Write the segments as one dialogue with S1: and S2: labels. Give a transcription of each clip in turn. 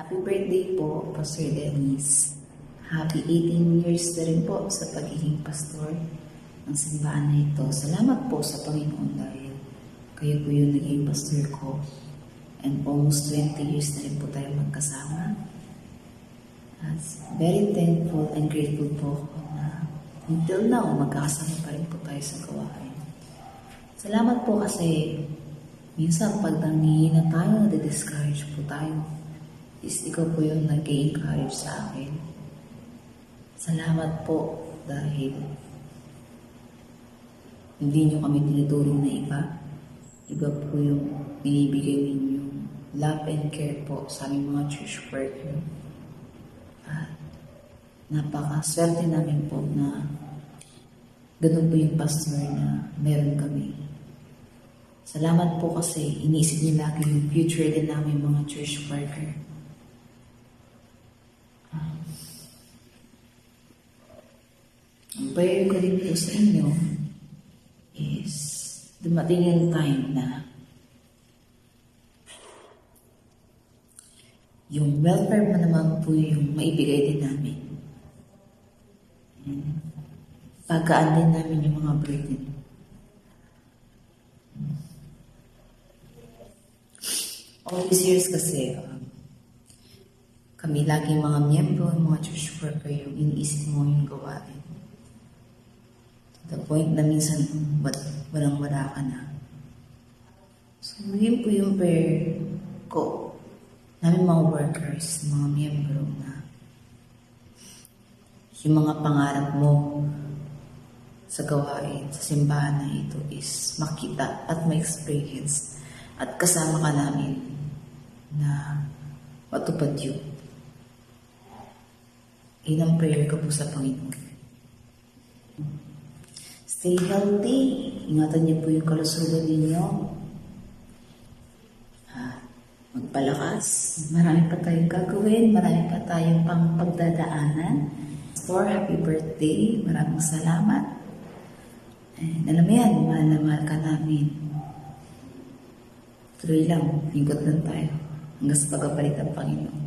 S1: Happy birthday po, Pastor Denise. Happy 18 years na rin po sa pagiging pastor ng simbahan na ito. Salamat po sa Panginoon dahil kayo po yung naging pastor ko. And almost 20 years na rin po tayo magkasama. At very thankful and grateful po ako na until now, magkakasama pa rin po tayo sa gawain. Salamat po kasi minsan pag nanghihina tayo, nade-discourage po tayo. Is ikaw po yung nag-i-encourage sa akin. Salamat po dahil hindi nyo kami tinutulong na iba. Iba po yung binibigay ninyong love and care po sa aming mga church worker. At napakaswerte namin po na ganun po yung pastor na meron kami. Salamat po kasi iniisip niyo lagi yung future din namin mga church worker. Ang prayer ko rin po sa inyo is dumating yung time na yung welfare mo naman po yung maibigay din namin. Pagkaan din namin yung mga burden. All these years kasi, kami laging mga miyembro, mga church worker, yung iniisip mo yung gawain. To the point na minsan, walang-wala ka na. So, yun po yung prayer ko. Namin mga workers, mga miyembro na yung mga pangarap mo sa gawain, sa simbahan na ito is makita at ma-experience at kasama ka namin na matupad yun. Yun ang prayer ko po sa Panginoon. Stay healthy. Ingatan niyo po yung kalusugan ninyo. Magpalakas. Marami pa tayong gagawin. Marami pa tayong pang pagdadaanan. For happy birthday. Maraming salamat. And alam mo yan, mahal na mahal ka namin. Tuloy lang. Ikot lang tayo. Hanggang sa pagpapalit ng Panginoon.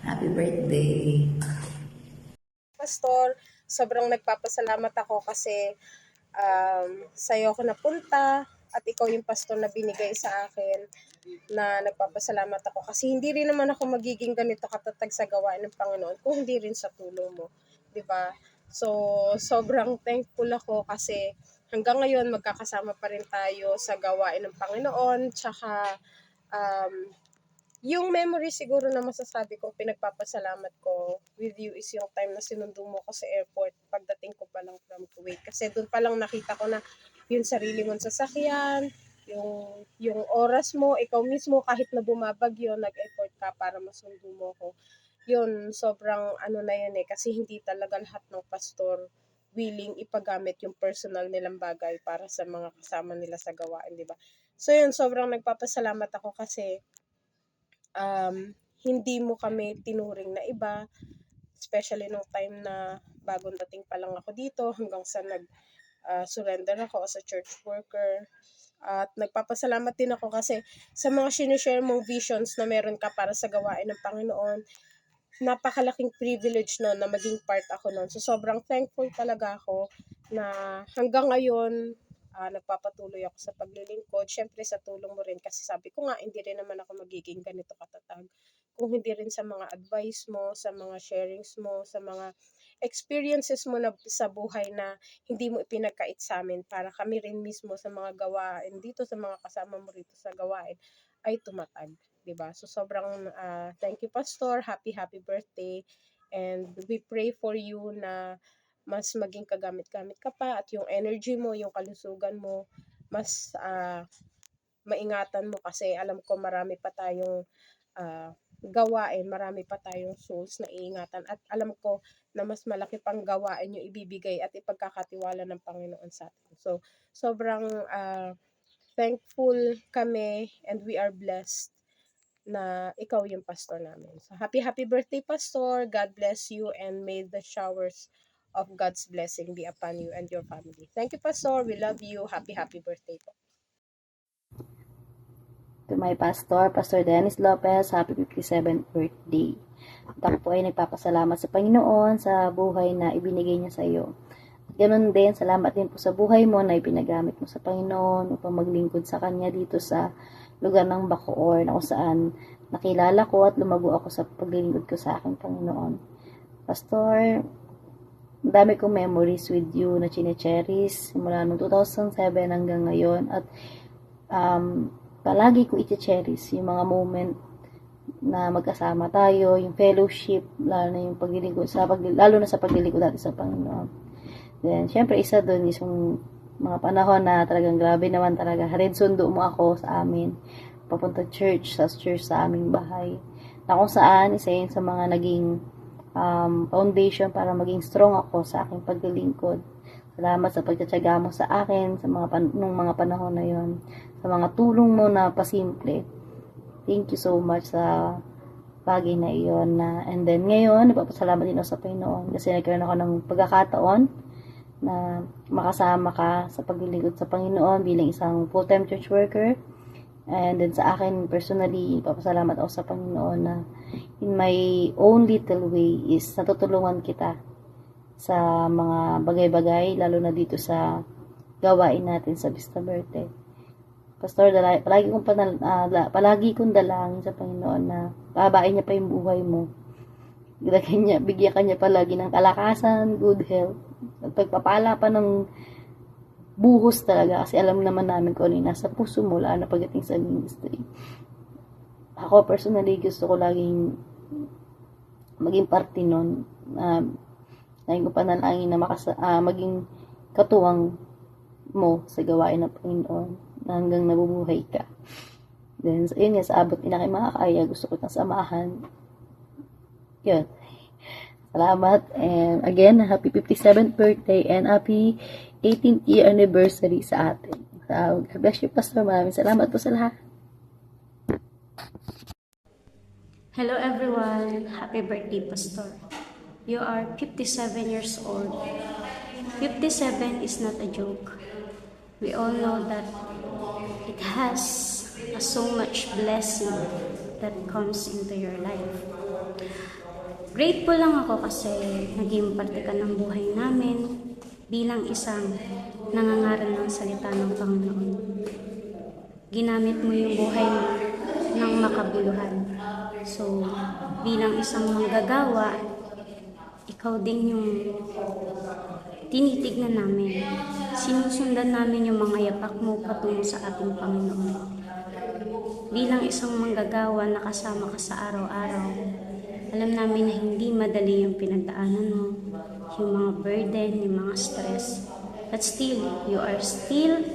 S1: Happy birthday.
S2: Pastor, sobrang nagpapasalamat ako kasi sa'yo ako napunta at ikaw yung pastor na binigay sa akin na nagpapasalamat ako kasi hindi rin naman ako magiging ganito katatag sa gawain ng Panginoon kung hindi rin sa tulong mo, di ba? So, sobrang thankful ako kasi hanggang ngayon magkakasama pa rin tayo sa gawain ng Panginoon, tsaka yung memory siguro na masasabi ko, pinagpapasalamat ko with you is yung time na sinundo mo ko sa airport pagdating ko pa lang from Kuwait. Kasi doon pa lang nakita ko na yung sarili mong sasakyan, yung oras mo, ikaw mismo kahit na bumabagyo, nag-effort ka para masundo mo ko. Yun, sobrang ano na yun kasi hindi talaga lahat ng pastor willing ipagamit yung personal nilang bagay para sa mga kasama nila sa gawain, di ba? So yun, sobrang nagpapasalamat ako kasi hindi mo kami tinuring na iba, especially nung time na bagong dating pa lang ako dito hanggang sa surrender ako as a church worker. At nagpapasalamat din ako kasi sa mga sinishare mong visions na meron ka para sa gawain ng Panginoon, napakalaking privilege no na maging part ako nun. So sobrang thankful talaga ako na hanggang ngayon nagpapatuloy ako sa paglilingkod. Siyempre sa tulong mo rin kasi sabi ko nga hindi rin naman ako magiging ganito katatag kung hindi rin sa mga advice mo, sa mga sharings mo, sa mga experiences mo na sa buhay na hindi mo ipinagkait sa amin para kami rin mismo sa mga gawain dito, sa mga kasama mo rito sa gawain ay tumatag, 'di ba? So sobrang thank you Pastor, happy birthday, and we pray for you na mas maging kagamit-gamit ka pa at yung energy mo, yung kalusugan mo mas maingatan mo kasi alam ko marami pa tayong gawain, marami pa tayong souls na iingatan at alam ko na mas malaki pang gawain yung ibibigay at ipagkakatiwala ng Panginoon sa atin. So, sobrang thankful kami and we are blessed na ikaw yung pastor namin. So, happy birthday, Pastor. God bless you and may the showers of God's blessing be upon you and your family. Thank you, Pastor. We love you. Happy birthday po.
S3: To my pastor, Pastor Dennis Lopez, happy 57th birthday. At ako po ay nagpapasalamat sa Panginoon sa buhay na ibinigay niya sa iyo. At ganoon din, salamat din po sa buhay mo na ipinagamit mo sa Panginoon upang maglingkod sa Kanya dito sa lugar ng Bacoor na kung saan nakilala ko at lumago ako sa paglilingkod ko sa aking Panginoon. Pastor, ang dami kong memories with you na chine-cherish mula noong 2007 hanggang ngayon at palagi ko i-cherish yung mga moment na magkasama tayo, yung fellowship, lalo na yung paglilingkod, lalo na sa paglilingkod natin sa Panginoon. Then, syempre, isa doon is yung mga panahon na talagang grabe naman talaga. Red sundo mo ako sa amin, papunta church sa aming bahay. Na kung saan, isa yun sa mga naging foundation para maging strong ako sa aking paglilingkod. Salamat sa pagtsatsaga mo sa akin sa nung mga panahon na yon, sa mga tulong mo na pasimple. Thank you so much sa bagay na iyon and then ngayon nagpapasalamat din ako sa Panginoon kasi nagkaroon ako ng pagkakataon na makasama ka sa paglilingkod sa Panginoon bilang isang full-time church worker. And then sa akin personally, papasalamat ako sa Panginoon na in my own little way is natutulungan kita sa mga bagay-bagay, lalo na dito sa gawain natin sa Vista Verde. Pastor, palagi kong dalangin sa Panginoon na pahabain niya pa yung buhay mo. Bigyan ka niya palagi ng kalakasan, good health, at pagpapala pa ng buhos talaga kasi alam naman namin kung ano yung nasa puso mo lalo na pagdating sa ministry. Ako personally gusto ko laging maging parte nun. Laging ko panalangin na maging katuwang mo sa gawain ng Panginoon na hanggang nabubuhay ka. Then, so, yun nga, sa abot na kay makakaya, gusto ko itang samahan. Yun. Salamat. And again, happy 57th birthday and happy 18th year anniversary sa atin. So, God bless you, Pastor. Maraming salamat po sa lahat.
S4: Hello everyone. Happy birthday, Pastor. You are 57 years old. 57 is not a joke. We all know that it has so much blessing that comes into your life. Grateful lang ako kasi naging parte ka ng buhay namin bilang isang nangangaral ng salita ng Panginoon. Ginamit mo yung buhay mo ng makabuluhan. So, bilang isang manggagawa, ikaw din yung tinitignan namin. Sinusundan namin yung mga yapak mo patungo sa ating Panginoon. Bilang isang manggagawa na kasama ka sa araw-araw, alam namin na hindi madali yung pinagdaanan mo, yung mga burden, yung mga stress. But still, you are still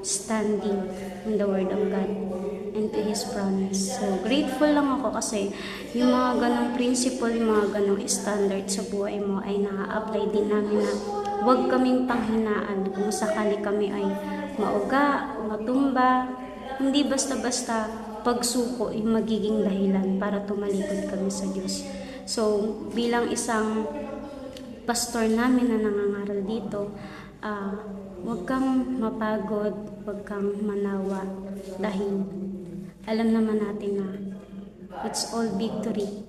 S4: standing in the Word of God and to His promise. So, grateful lang ako kasi yung mga ganong principle, yung mga ganong standard sa buhay mo ay na-apply din namin na huwag kaming panghinaan kung sakali kami ay mauga, matumba, hindi basta-basta pagsuko yung magiging dahilan para tumalikod kami sa Diyos. So, bilang isang pastor namin na nangangaral dito, huwag kang mapagod, huwag kang manawa dahil alam naman natin na it's all victory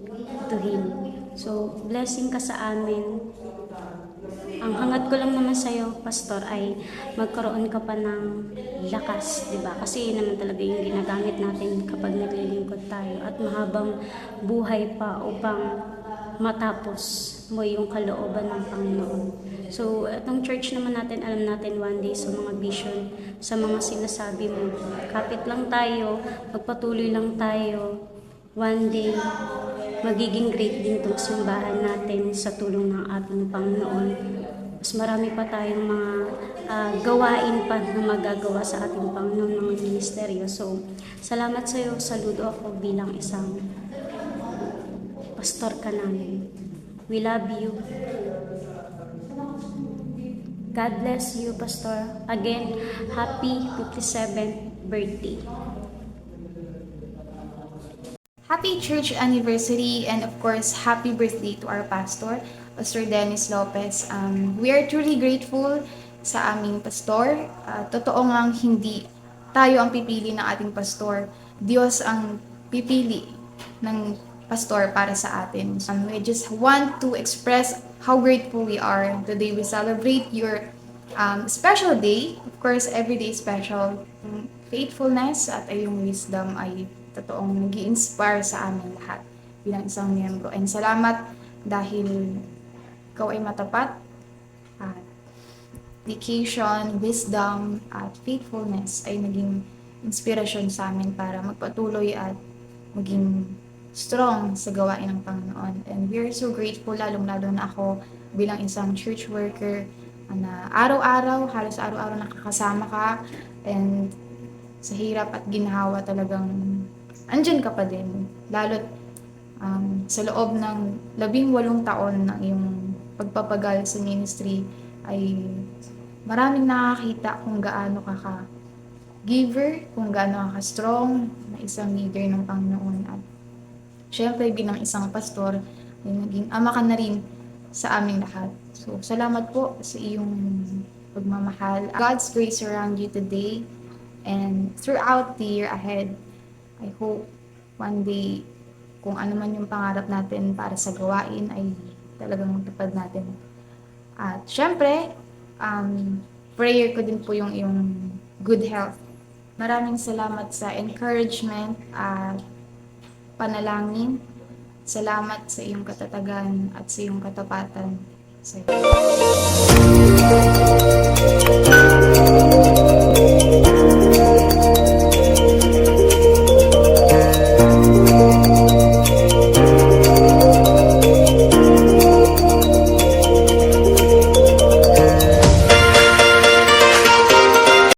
S4: to Him. So, blessing ka sa amin. Ang hangad ko lang naman sa'yo, Pastor, ay magkaroon ka pa ng lakas, di ba? Kasi yun naman talaga yung ginagamit natin kapag naglilingkod tayo at mahabang buhay pa upang matapos mo yung kalooban ng Panginoon. So, itong church naman natin, alam natin one day sa mga vision, sa mga sinasabi mo, kapit lang tayo, magpatuloy lang tayo, one day, magiging great din itong simbahan natin sa tulong ng ating Panginoon. Mas marami pa tayong mga gawain pa na magagawa sa ating Panginoon, mga ministeryo. So, salamat sa iyo. Saludo ako bilang isang pastor ka namin. We love you. God bless you, Pastor. Again, happy 57th birthday.
S5: Happy church anniversary and of course, happy birthday to our pastor, Pastor Dennis Lopez. We are truly grateful sa aming pastor. Totoo ngang hindi tayo ang pipili ng ating pastor. Diyos ang pipili ng pastor para sa atin. We just want to express how grateful we are. Today we celebrate your special day. Of course, every day is special. Yung faithfulness at yung wisdom ay totoong nag-i-inspire sa amin lahat bilang isang miyembro. And salamat dahil ikaw ay matapat at dedication, wisdom, at faithfulness ay naging inspirasyon sa amin para magpatuloy at maging strong sa gawain ng Panginoon. And we're so grateful, lalong-lalo na ako bilang isang church worker na araw-araw, halos araw-araw nakakasama ka, and sa hirap at ginhawa talagang andyan ka pa din. Lalo't sa loob ng 18 taon ng iyong pagpapagal sa ministry ay maraming nakakita kung gaano ka giver, kung gaano ka strong na isang leader ng Panginoon. At syempre bilang isang pastor, ay naging ama ka na rin sa aming lahat. So salamat po sa iyong pagmamahal. God's grace around you today and throughout the year ahead. I hope one day kung ano man yung pangarap natin para sa gawain ay talagang matupad natin. At syempre, prayer ko din po yung iyong good health. Maraming salamat sa encouragement at panalangin. Salamat sa iyong katatagan at sa iyong katapatan. Sa